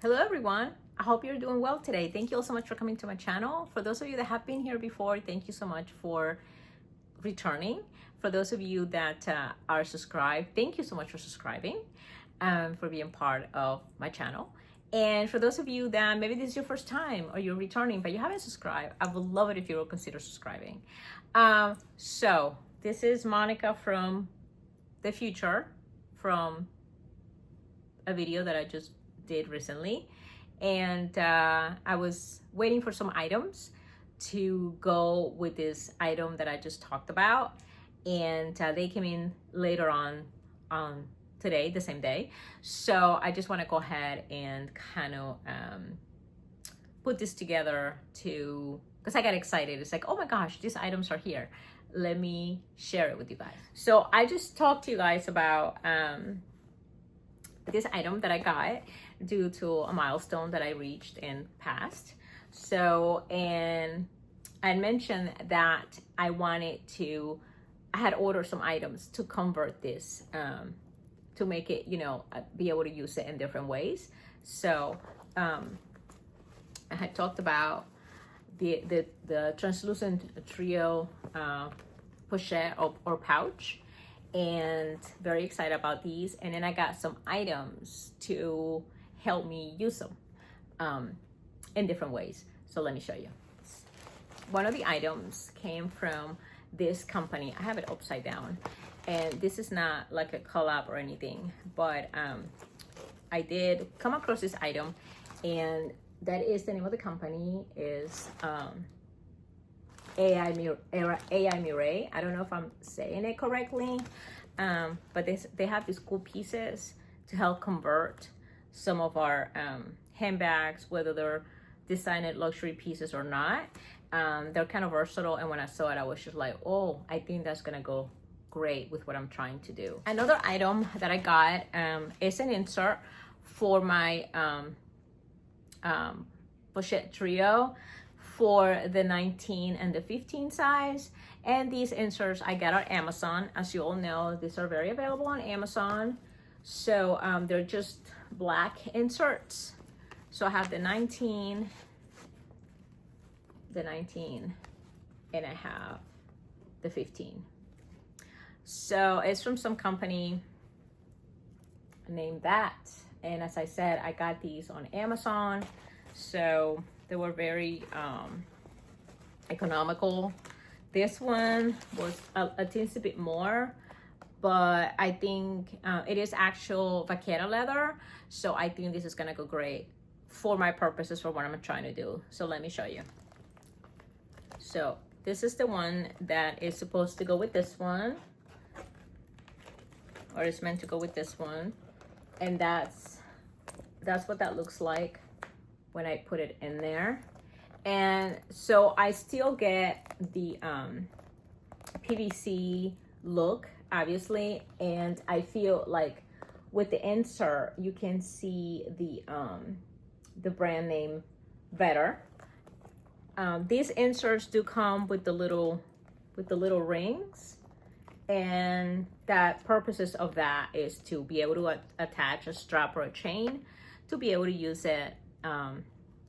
Hello everyone, I hope you're doing well today. Thank you all so much for coming to my channel. For those of you that have been here before, thank you so much for returning. For those of you that are subscribed, thank you so much for subscribing, for being part of my channel. And for those of you that maybe this is your first time or you're returning but you haven't subscribed, I would love it if you will consider subscribing. So this is Monica from the future, from a video that I just did recently, and I was waiting for some items to go with this item that I just talked about, and they came in later on today, the same day. So I just want to go ahead and kind of put this together because I got excited. It's like, oh my gosh, these items are here, let me share it with you guys. So I just talked to you guys about this item that I got due to a milestone that I reached and passed. So, and I mentioned that I had ordered some items to convert this, to make it, be able to use it in different ways. So, I had talked about the translucent trio pochette or pouch, and very excited about these. And then I got some items to help me use them in different ways. So let me show you. One of the items came from this company. I have it upside down, and this is not like a collab or anything, but I did come across this item, and that is the name of the company is AI Mirai. I don't know if I'm saying it correctly, but they have these cool pieces to help convert some of our handbags, whether they're designed luxury pieces or not. They're kind of versatile, and when I saw it, I was just like, oh, I think that's gonna go great with what I'm trying to do. Another item that I got is an insert for my pochette trio for the 19 and the 15 size. And these inserts I got on Amazon. As you all know, these are very available on Amazon. So they're just black inserts. So I have the 19, and I have the 15. So it's from some company named that. And as I said, I got these on Amazon. So they were very economical. This one was a teensy bit more, but I think it is actual vaquera leather. So I think this is gonna go great for my purposes, for what I'm trying to do. So let me show you. So this is the one that is supposed to go with this one, or it's meant to go with this one. And that's what that looks like when I put it in there. And so I still get the PVC look, obviously, and I feel like with the insert you can see the brand name better. These inserts do come with the little rings, and that purposes of that is to be able to attach a strap or a chain to be able to use it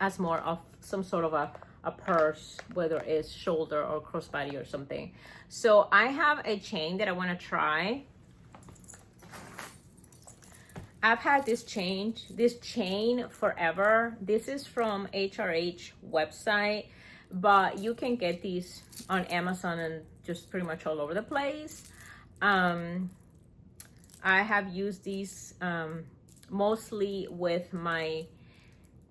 as more of some sort of a purse, whether it's shoulder or crossbody or something. So I have a chain that I want to try. I've had this chain forever. This is from HRH website, but you can get these on Amazon and just pretty much all over the place. I have used these mostly with my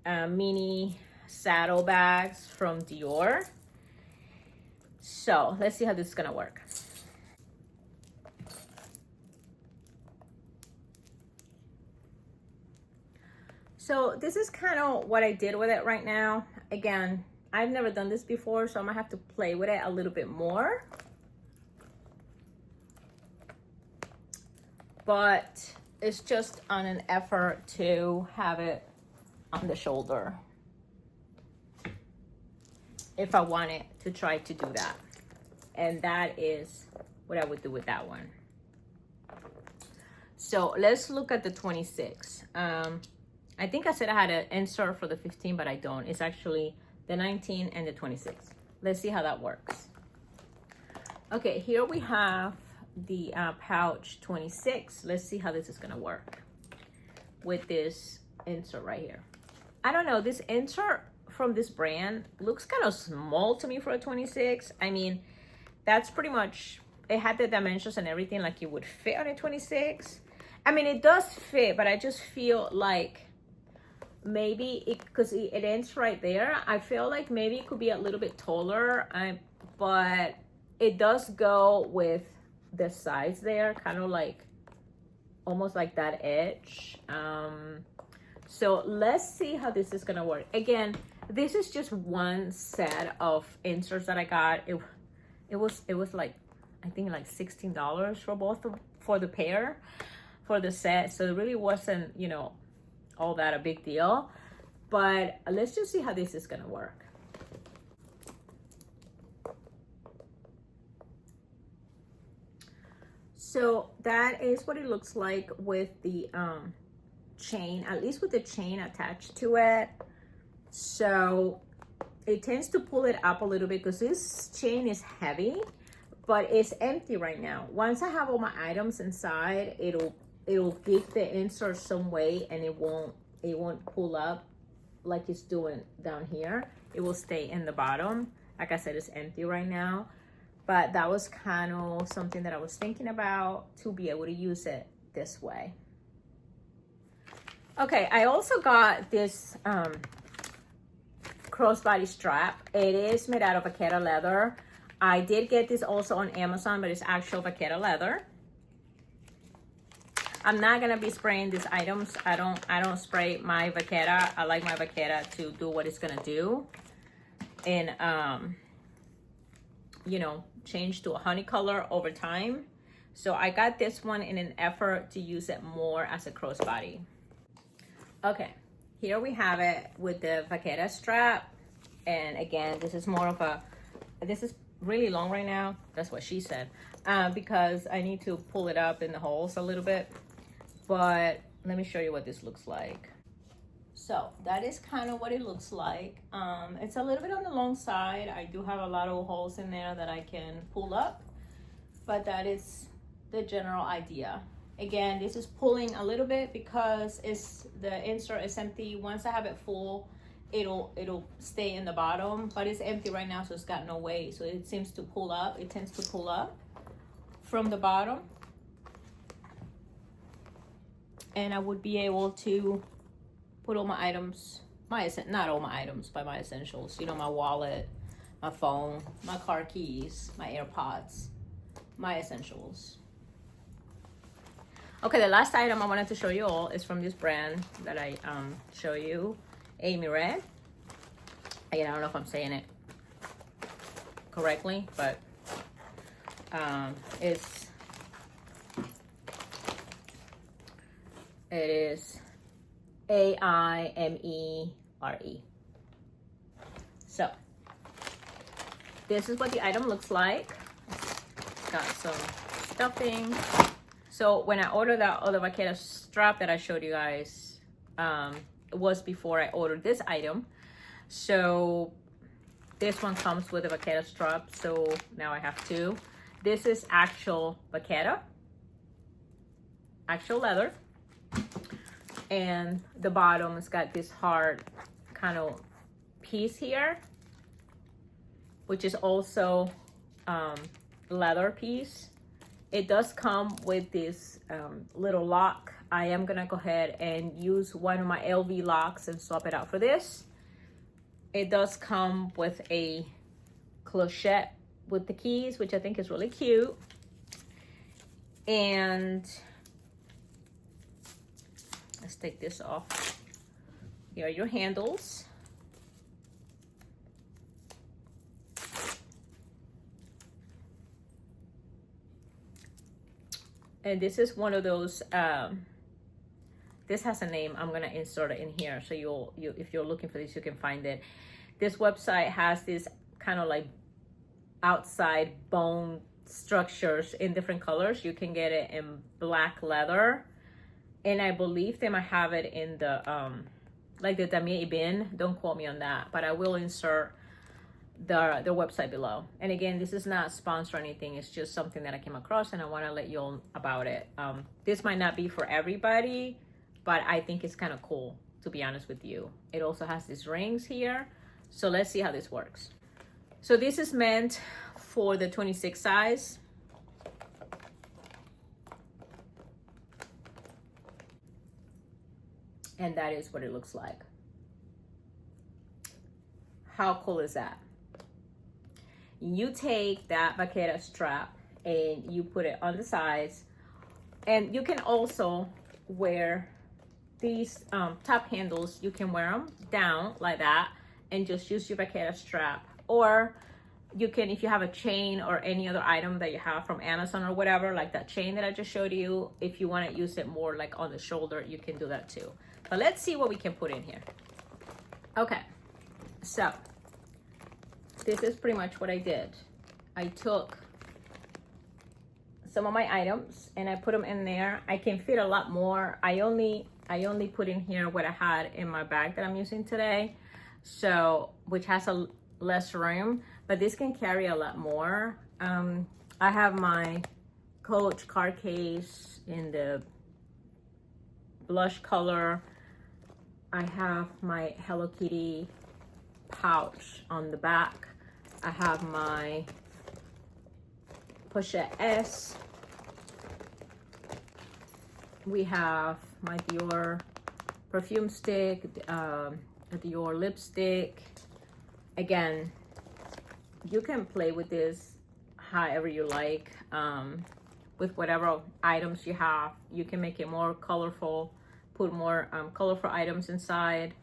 mini saddle bags from Dior. So let's see how this is gonna work. So this is kind of what I did with it right now. Again, I've never done this before, so I'm gonna have to play with it a little bit more. But it's just on an effort to have it on the shoulder, if I wanted to try to do that. And that is what I would do with that one. So let's look at the 26. I think I said I had an insert for the 15, but I don't. It's actually the 19 and the 26. Let's see how that works. Okay, here we have the pouch 26. Let's see how this is gonna work with this insert right here. I don't know, this insert from this brand looks kind of small to me for a 26. I mean, that's pretty much, it had the dimensions and everything like it would fit on a 26. I mean, it does fit, but I just feel like maybe it, because it ends right there, I feel like maybe it could be a little bit taller, but it does go with the size there, kind of like almost like that edge. So let's see how this is gonna work. Again, this is just one set of inserts that I got. It was like, I think like $16 for both for the pair, for the set. So it really wasn't, you know, all that a big deal. But let's just see how this is gonna work. So that is what it looks like with the chain, at least with the chain attached to it. So it tends to pull it up a little bit because this chain is heavy, but it's empty right now. Once I have all my items inside, it'll give the insert some weight, and it won't pull up like it's doing down here. It will stay in the bottom. Like I said, it's empty right now, but that was kind of something that I was thinking about, to be able to use it this way. Okay, I also got this crossbody strap. It is made out of vaquera leather. I did get this also on Amazon, but it's actual vaquera leather. I'm not gonna be spraying these items. I don't spray my vaquera. I like my vaquera to do what it's gonna do, and you know, change to a honey color over time. So I got this one in an effort to use it more as a crossbody. Okay, here we have it with the vaquera strap. And again, this is more of a, this is really long right now. That's what she said, because I need to pull it up in the holes a little bit. But let me show you what this looks like. So that is kind of what it looks like. It's a little bit on the long side. I do have a lot of holes in there that I can pull up, but that is the general idea. Again, this is pulling a little bit because the insert is empty. Once I have it full, it'll stay in the bottom, but it's empty right now, so it's got no weight. So it seems to pull up. It tends to pull up from the bottom, and I would be able to put all my items, not all my items, but my essentials. You know, my wallet, my phone, my car keys, my AirPods, my essentials. Okay, the last item I wanted to show you all is from this brand that I show you, Amy Red. Again, I don't know if I'm saying it correctly, but it is AIMERE. So this is what the item looks like. It's got some stuffing. So when I ordered that other vaquera strap that I showed you guys, it was before I ordered this item. So this one comes with a vaquera strap. So now I have two. This is actual vaquera, actual leather. And the bottom has got this hard kind of piece here, which is also leather piece. It does come with this little lock. I am gonna go ahead and use one of my LV locks and swap it out for this. It does come with a clochette with the keys, which I think is really cute. And let's take this off. Here are your handles. And this is one of those, this has a name. I'm gonna insert it in here, so if you're looking for this, you can find it. This website has this kind of like outside bone structures in different colors. You can get it in black leather And I believe they might have it in the like the Damier bin. Don't quote me on that, but I will insert their website below. And again, this is not sponsored or anything. It's just something that I came across and I want to let you all about it. This might not be for everybody, but I think it's kind of cool, to be honest with you. It also has these rings here. So let's see how this works. So this is meant for the 26 size. And that is what it looks like. How cool is that? You take that vaquera strap and you put it on the sides, and you can also wear these top handles. You can wear them down like that and just use your vaquera strap, or you can, if you have a chain or any other item that you have from Amazon or whatever, like that chain that I just showed you, if you want to use it more like on the shoulder, you can do that too. But let's see what we can put in here. Okay, so this is pretty much what I did. I took some of my items and I put them in there. I can fit a lot more. I only put in here what I had in my bag that I'm using today, so which has a less room, but this can carry a lot more. I have my Coach card case in the blush color. I have my Hello Kitty pouch on the back. I have my Pochette S. We have my Dior perfume stick, a Dior lipstick. Again, you can play with this however you like, with whatever items you have. You can make it more colorful, put more colorful items inside.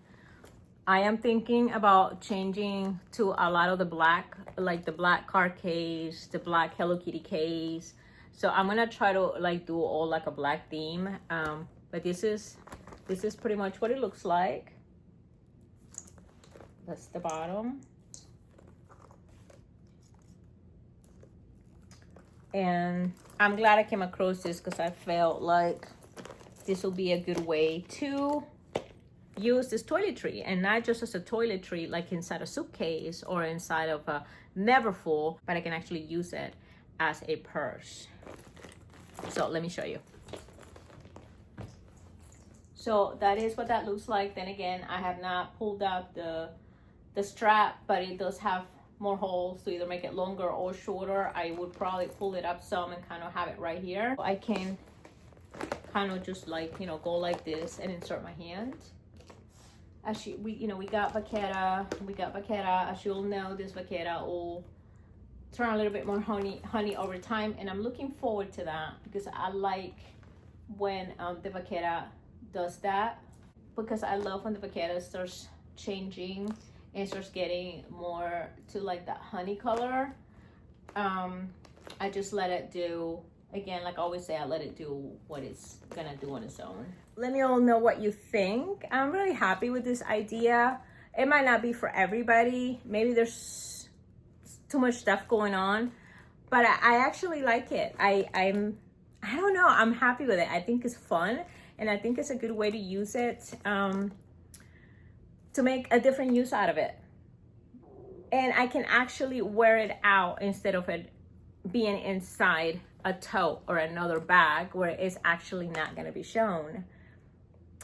I am thinking about changing to a lot of the black, like the black card case, the black Hello Kitty case. So I'm gonna try to like do all like a black theme. But this is pretty much what it looks like. That's the bottom. And I'm glad I came across this because I felt like this will be a good way to use this toiletry, and not just as a toiletry like inside a suitcase or inside of a Neverfull, but I can actually use it as a purse. So let me show you. So that is what that looks like. Then again, I have not pulled out the strap, but it does have more holes to either make it longer or shorter. I would probably pull it up some and kind of have it right here. I can kind of just like, you know, go like this and insert my hand. Actually, we got vaquera. As you'll know, this vaquera will turn a little bit more honey over time, and I'm looking forward to that because I like when the vaquera does that, because I love when the vaquera starts changing and starts getting more to like that honey color. I just let it do, again, like I always say, I let it do what it's gonna do on its own. Let me all know what you think. I'm really happy with this idea. It might not be for everybody. Maybe there's too much stuff going on, but I actually like it. I don't know, I'm happy with it. I think it's fun, and I think it's a good way to use it, to make a different use out of it. And I can actually wear it out instead of it being inside a tote or another bag where it's actually not going to be shown.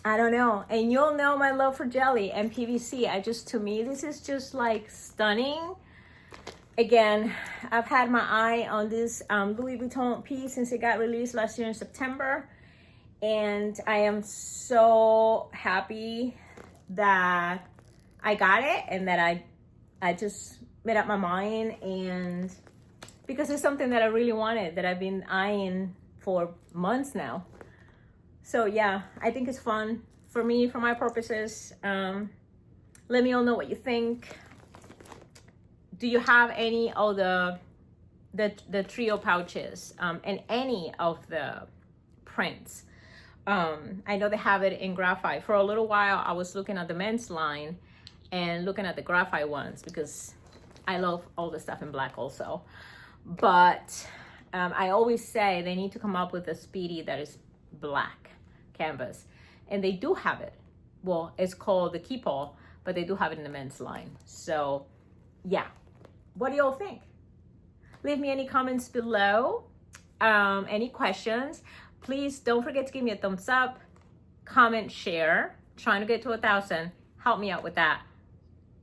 I don't know. And you'll know my love for jelly and PVC. To me, this is just like stunning. Again, I've had my eye on this Louis Vuitton piece since it got released last year in September. And I am so happy that I got it and that I just made up my mind, and because it's something that I really wanted, that I've been eyeing for months now. So yeah, I think it's fun for me, for my purposes. Let me all know what you think. Do you have any of the trio pouches and any of the prints? I know they have it in graphite. For a little while, I was looking at the men's line and looking at the graphite ones because I love all the stuff in black also. But I always say they need to come up with a Speedy that is black. canvas. And they do have it. Well, it's called the Keepall, but they do have it in the men's line. So yeah, what do y'all think? Leave me any comments below, any questions. Please don't forget to give me a thumbs up, comment, share. Trying to get to 1,000. Help me out with that.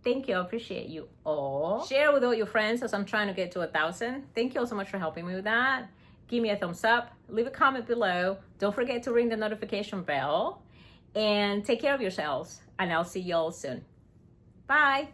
Thank you. I appreciate you all. Share with all your friends as I'm trying to get to 1,000. Thank you all so much for helping me with that. Give me a thumbs up. Leave a comment below. Don't forget to ring the notification bell. And take care of yourselves. And I'll see you all soon. Bye.